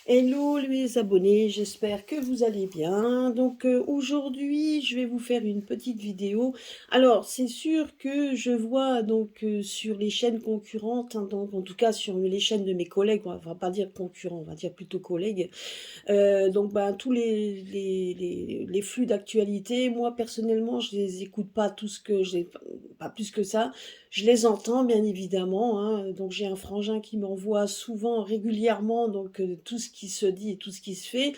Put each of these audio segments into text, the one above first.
Hello les abonnés, j'espère que vous allez bien. Donc aujourd'hui, je vais vous faire une petite vidéo. Alors, c'est sûr que je vois donc sur les chaînes concurrentes, hein, donc en tout cas sur les chaînes de mes collègues, on va pas dire concurrents, on va dire plutôt collègues, donc ben, tous les flux d'actualité, moi personnellement, je les écoute pas tous que j'ai pas plus que ça. Je les entends bien évidemment, hein, donc j'ai un frangin qui m'envoie souvent régulièrement donc tout ce qui se dit et tout ce qui se fait.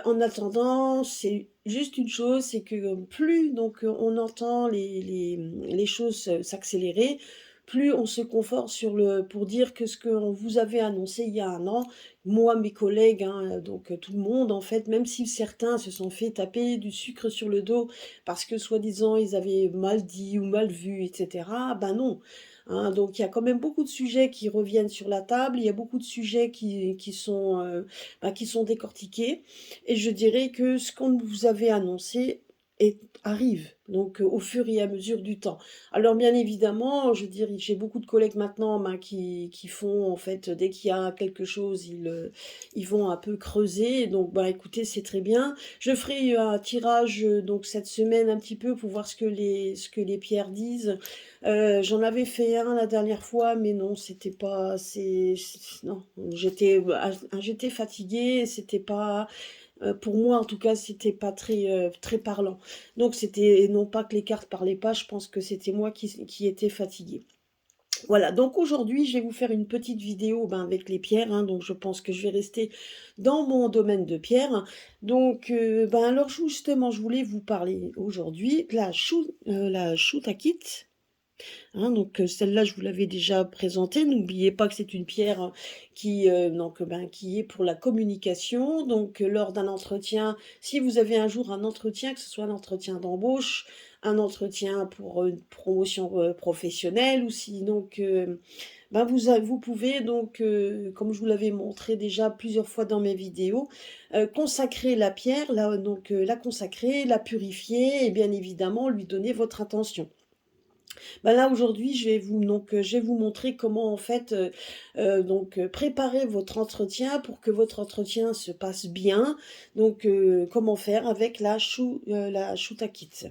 En attendant, c'est juste une chose, c'est que plus donc on entend les choses s'accélérer, plus on se conforte sur le pour dire que ce qu'on vous avait annoncé il y a un an, moi, mes collègues, hein, donc tout le monde en fait, même si certains se sont fait taper du sucre sur le dos parce que soi-disant ils avaient mal dit ou mal vu, etc. Ben non. Hein, donc il y a quand même beaucoup de sujets qui reviennent sur la table, il y a beaucoup de sujets qui sont décortiqués. Et je dirais que ce qu'on vous avait annoncé arrive, donc au fur et à mesure du temps. Alors bien évidemment, je dirais, j'ai beaucoup de collègues maintenant ben, qui font, en fait, dès qu'il y a quelque chose, ils vont un peu creuser. Donc bah écoutez, c'est très bien. Je ferai un tirage donc cette semaine un petit peu pour voir ce que les pierres disent. J'en avais fait un la dernière fois, mais non, c'était pas, non, j'étais fatiguée, c'était pas, pour moi, en tout cas, c'était pas très parlant. Donc, c'était non pas que les cartes parlaient pas, je pense que c'était moi qui étais fatiguée. Voilà, donc aujourd'hui, je vais vous faire une petite vidéo ben, avec les pierres, hein, donc je pense que je vais rester dans mon domaine de pierres. Donc, ben alors justement, je voulais vous parler aujourd'hui de la choutakite. Hein, donc celle-là, je vous l'avais déjà présentée. N'oubliez pas que c'est une pierre qui est pour la communication. Donc lors d'un entretien, si vous avez un jour un entretien, que ce soit un entretien d'embauche, un entretien pour une promotion professionnelle, ou sinon que ben vous pouvez donc, comme je vous l'avais montré déjà plusieurs fois dans mes vidéos, consacrer la pierre, la consacrer, la purifier et bien évidemment lui donner votre attention. Bah là aujourd'hui, je vais vous montrer comment en fait préparer votre entretien pour que votre entretien se passe bien. Donc comment faire avec la choutakite.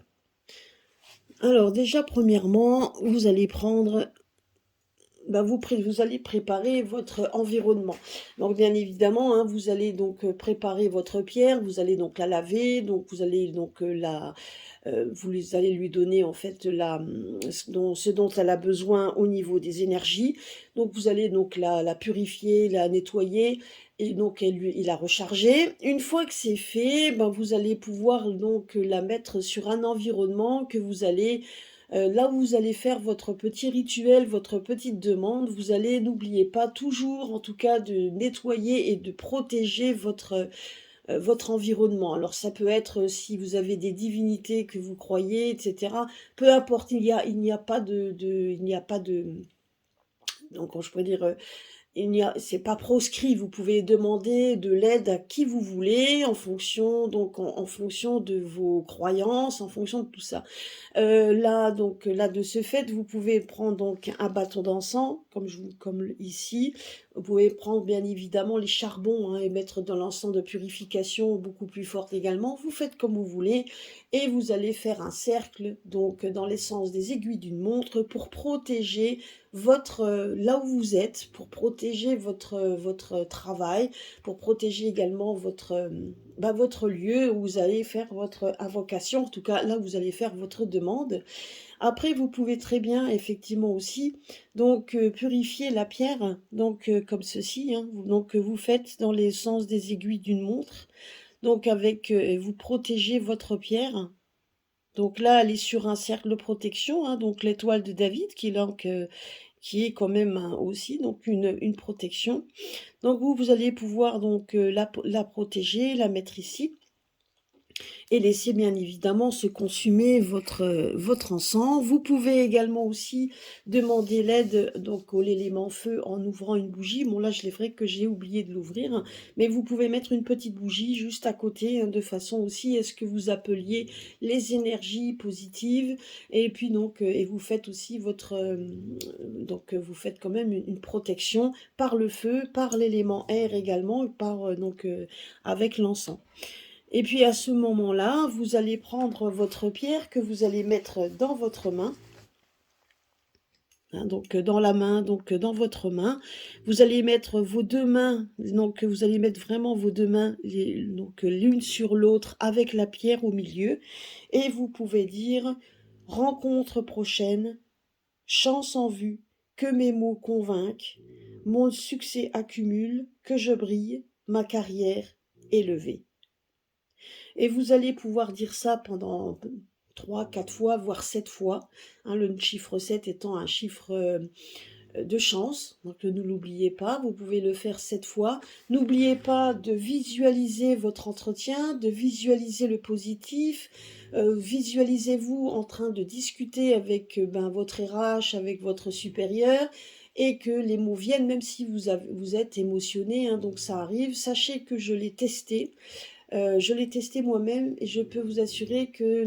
Alors déjà premièrement, vous allez prendre vous allez préparer votre environnement. Donc bien évidemment, hein, vous allez donc préparer votre pierre, vous allez donc la laver, donc vous allez donc vous allez lui donner en fait ce dont elle a besoin au niveau des énergies. Donc vous allez donc la purifier, la nettoyer et donc et la recharger. Une fois que c'est fait, ben, vous allez pouvoir donc la mettre sur un environnement que vous allez là où vous allez faire votre petit rituel, votre petite demande, vous allez, n'oubliez pas toujours, en tout cas, de nettoyer et de protéger votre environnement. Alors ça peut être si vous avez des divinités que vous croyez, etc. Peu importe, il n'y a pas il n'y a pas de, donc je pourrais dire, c'est pas proscrit, vous pouvez demander de l'aide à qui vous voulez en fonction, en fonction de vos croyances, en fonction de tout ça. Là, de ce fait, vous pouvez prendre donc un bâton d'encens, comme ici. Vous pouvez prendre bien évidemment les charbons, hein, et mettre dans l'encens de purification beaucoup plus forte également. Vous faites comme vous voulez et vous allez faire un cercle donc dans l'essence des aiguilles d'une montre pour protéger là où vous êtes, pour protéger votre travail, pour protéger également votre lieu où vous allez faire votre invocation, en tout cas là où vous allez faire votre demande. Après, vous pouvez très bien effectivement aussi donc purifier la pierre, donc comme ceci, hein. Donc vous faites dans les sens des aiguilles d'une montre, donc vous protégez votre pierre. Donc là, elle est sur un cercle de protection, hein, donc l'étoile de David qui est quand même aussi donc une protection. Donc vous allez pouvoir donc la protéger, la mettre ici. et laissez bien évidemment se consumer votre encens. Vous pouvez également aussi demander l'aide donc à l'élément feu en ouvrant une bougie. Bon là, je l'ai vrai que j'ai oublié de l'ouvrir, hein, mais vous pouvez mettre une petite bougie juste à côté, hein, de façon aussi à ce que vous appeliez les énergies positives. Et puis donc, et vous faites aussi votre, vous faites quand même une protection par le feu, par l'élément air également, et par avec l'encens. Et puis à ce moment-là, vous allez prendre votre pierre que vous allez mettre dans votre main, hein, donc dans la main, donc dans votre main. Vous allez mettre vos deux mains, donc vous allez mettre vraiment vos deux mains donc l'une sur l'autre avec la pierre au milieu. Et vous pouvez dire: rencontre prochaine, chance en vue, que mes mots convainquent, mon succès accumule, que je brille, ma carrière élevée. Et vous allez pouvoir dire ça pendant 3, 4 fois, voire 7 fois, hein, le chiffre 7 étant un chiffre de chance, donc ne l'oubliez pas, vous pouvez le faire 7 fois. N'oubliez pas de visualiser votre entretien, de visualiser le positif, visualisez-vous en train de discuter avec votre RH, avec votre supérieur, et que les mots viennent, même si vous êtes émotionné, hein, donc ça arrive. Sachez que je l'ai testé moi-même et je peux vous assurer que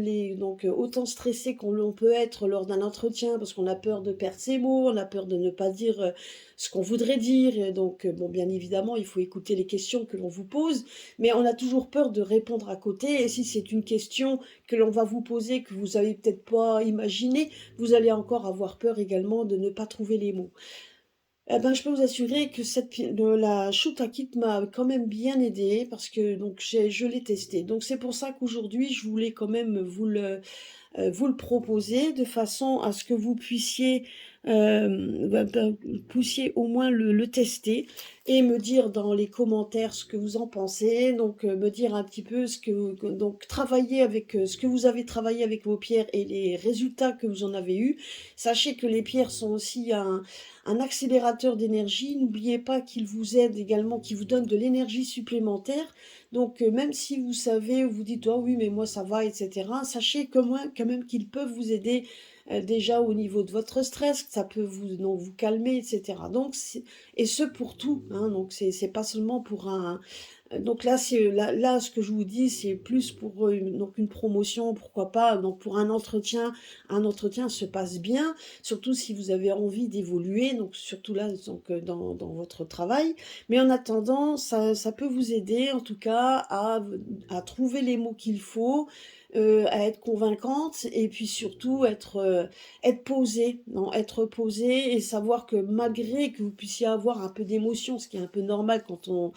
autant stressé qu'on l'on peut être lors d'un entretien parce qu'on a peur de perdre ses mots, on a peur de ne pas dire ce qu'on voudrait dire. Et donc, bon, bien évidemment, il faut écouter les questions que l'on vous pose, mais on a toujours peur de répondre à côté. Et si c'est une question que l'on va vous poser, que vous avez peut-être pas imaginé, vous allez encore avoir peur également de ne pas trouver les mots. Eh ben, je peux vous assurer que la shoot à kit m'a quand même bien aidé parce que je l'ai testé. Donc c'est pour ça qu'aujourd'hui je voulais quand même vous le proposer de façon à ce que vous puissiez, puissiez au moins le tester et me dire dans les commentaires ce que vous en pensez. Donc, me dire un petit peu travailler avec ce que vous avez travaillé avec vos pierres et les résultats que vous en avez eus. Sachez que les pierres sont aussi un accélérateur d'énergie. N'oubliez pas qu'ils vous aident également, qu'ils vous donnent de l'énergie supplémentaire. Donc, même si vous savez, vous dites: «Oh oui, mais moi ça va», etc., sachez quand même qu'ils peuvent vous aider déjà au niveau de votre stress, que ça peut vous calmer, etc. Donc, et ce pour tout, hein, donc c'est pas seulement pour un. Donc là, là, ce que je vous dis, c'est plus pour une promotion, pourquoi pas. Donc pour un entretien se passe bien, surtout si vous avez envie d'évoluer, donc surtout là, dans votre travail. Mais en attendant, ça peut vous aider en tout cas à trouver les mots qu'il faut, à être convaincante et puis surtout être posée, non, être posée et savoir que malgré que vous puissiez avoir un peu d'émotion, ce qui est un peu normal quand on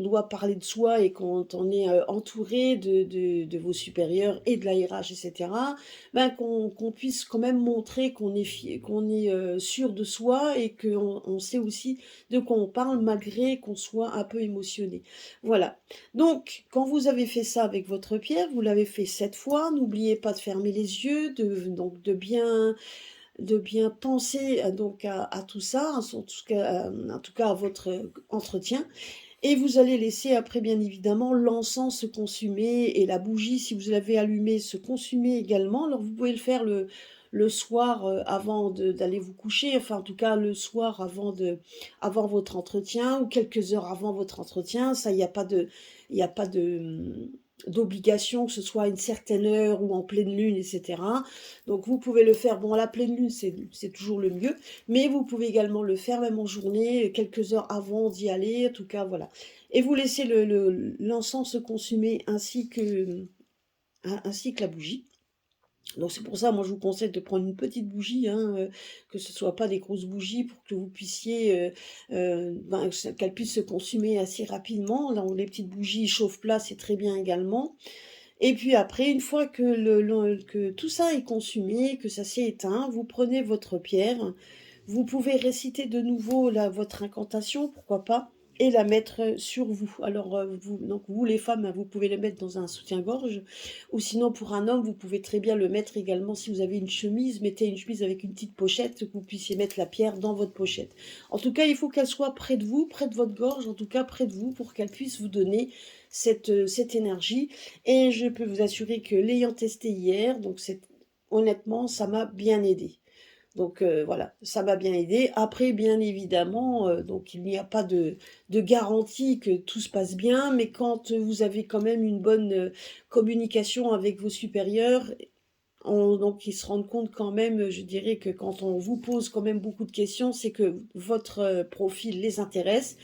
doit parler de soi et quand on est entouré de vos supérieurs et de la RH, etc., ben qu'on puisse quand même montrer qu'on est sûr de soi et qu'on sait aussi de quoi on parle malgré qu'on soit un peu émotionné. Voilà. Donc, quand vous avez fait ça avec votre pierre, vous l'avez fait 7 fois, n'oubliez pas de fermer les yeux, de bien penser à tout ça, en tout cas à votre entretien. Et vous allez laisser après, bien évidemment, l'encens se consumer et la bougie, si vous l'avez allumée, se consumer également. Alors, vous pouvez le faire le soir avant d'aller vous coucher, enfin, en tout cas, le soir avant votre entretien ou quelques heures avant votre entretien. Ça, il n'y a pas d'obligation que ce soit à une certaine heure ou en pleine lune, etc. Donc, vous pouvez le faire, bon, à la pleine lune, c'est toujours le mieux, mais vous pouvez également le faire même en journée, quelques heures avant d'y aller, en tout cas, voilà. Et vous laissez l'encens se consumer ainsi que la bougie. Donc c'est pour ça, moi je vous conseille de prendre une petite bougie, hein, que ce soit pas des grosses bougies pour que vous puissiez, qu'elles puissent se consumer assez rapidement. Là, les petites bougies chauffe-plat, c'est très bien également. Et puis après, une fois que tout ça est consumé, que ça s'est éteint, vous prenez votre pierre, vous pouvez réciter de nouveau votre incantation, pourquoi pas. et la mettre sur vous. Alors, donc vous les femmes, hein, vous pouvez le mettre dans un soutien-gorge, ou sinon pour un homme, vous pouvez très bien le mettre également si vous avez une chemise, mettez une chemise avec une petite pochette, que vous puissiez mettre la pierre dans votre pochette. En tout cas, il faut qu'elle soit près de vous, près de votre gorge, en tout cas près de vous, pour qu'elle puisse vous donner cette énergie. Et je peux vous assurer que l'ayant testé hier, donc honnêtement, ça m'a bien aidé. Donc voilà, ça m'a bien aidé. Après, bien évidemment, donc il n'y a pas de garantie que tout se passe bien, mais quand vous avez quand même une bonne communication avec vos supérieurs, donc ils se rendent compte quand même, je dirais que quand on vous pose quand même beaucoup de questions, c'est que votre profil les intéresse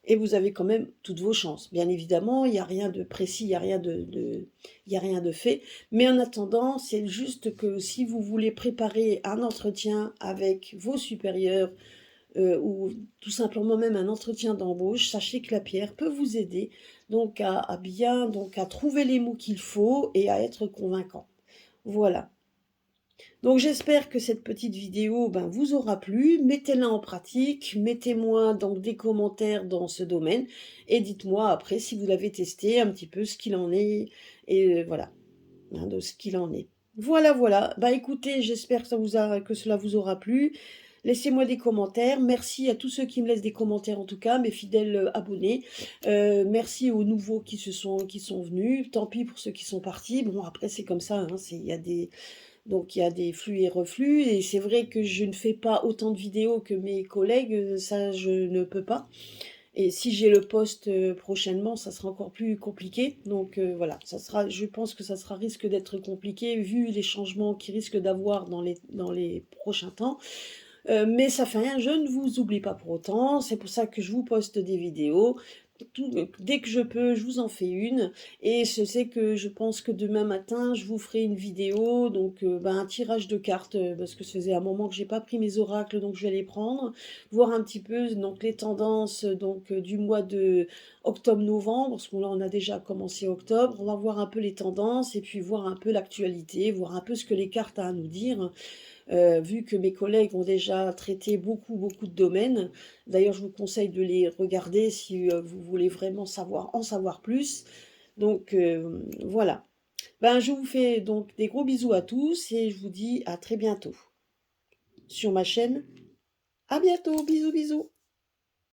et vous avez quand même toutes vos chances. Bien évidemment, il n'y a rien de précis, il n'y a rien il y a rien de fait. Mais en attendant, c'est juste que si vous voulez préparer un entretien avec vos supérieurs ou tout simplement même un entretien d'embauche, sachez que la pierre peut vous aider donc à trouver les mots qu'il faut et à être convaincant. Voilà. Donc j'espère que cette petite vidéo vous aura plu. Mettez-la en pratique, mettez-moi donc des commentaires dans ce domaine et dites-moi après si vous l'avez testé un petit peu ce qu'il en est et voilà, hein, de ce qu'il en est. Voilà, voilà. Bah écoutez, j'espère que que cela vous aura plu. Laissez-moi des commentaires. Merci à tous ceux qui me laissent des commentaires en tout cas, mes fidèles abonnés. Merci aux nouveaux qui sont venus. Tant pis pour ceux qui sont partis. Bon après c'est comme ça, hein, donc il y a des flux et reflux et c'est vrai que je ne fais pas autant de vidéos que mes collègues, ça je ne peux pas. Et si j'ai le poste prochainement, ça sera encore plus compliqué. Donc voilà, je pense que ça risque d'être compliqué vu les changements qui risquent d'avoir dans les prochains temps. Mais ça fait rien, je ne vous oublie pas pour autant. C'est pour ça que je vous poste des vidéos. Dès que je peux, je vous en fais une. Et je sais que je pense que demain matin, je vous ferai une vidéo, donc un tirage de cartes, parce que ça faisait un moment que j'ai pas pris mes oracles, donc je vais les prendre, voir un petit peu donc les tendances du mois de octobre-novembre, parce que là on a déjà commencé octobre. On va voir un peu les tendances et puis voir un peu l'actualité, voir un peu ce que les cartes ont à nous dire. Vu que mes collègues ont déjà traité beaucoup de domaines. D'ailleurs, je vous conseille de les regarder si vous voulez vraiment en savoir plus. Donc voilà. Je vous fais donc des gros bisous à tous et je vous dis à très bientôt sur ma chaîne. À bientôt, bisous bisous.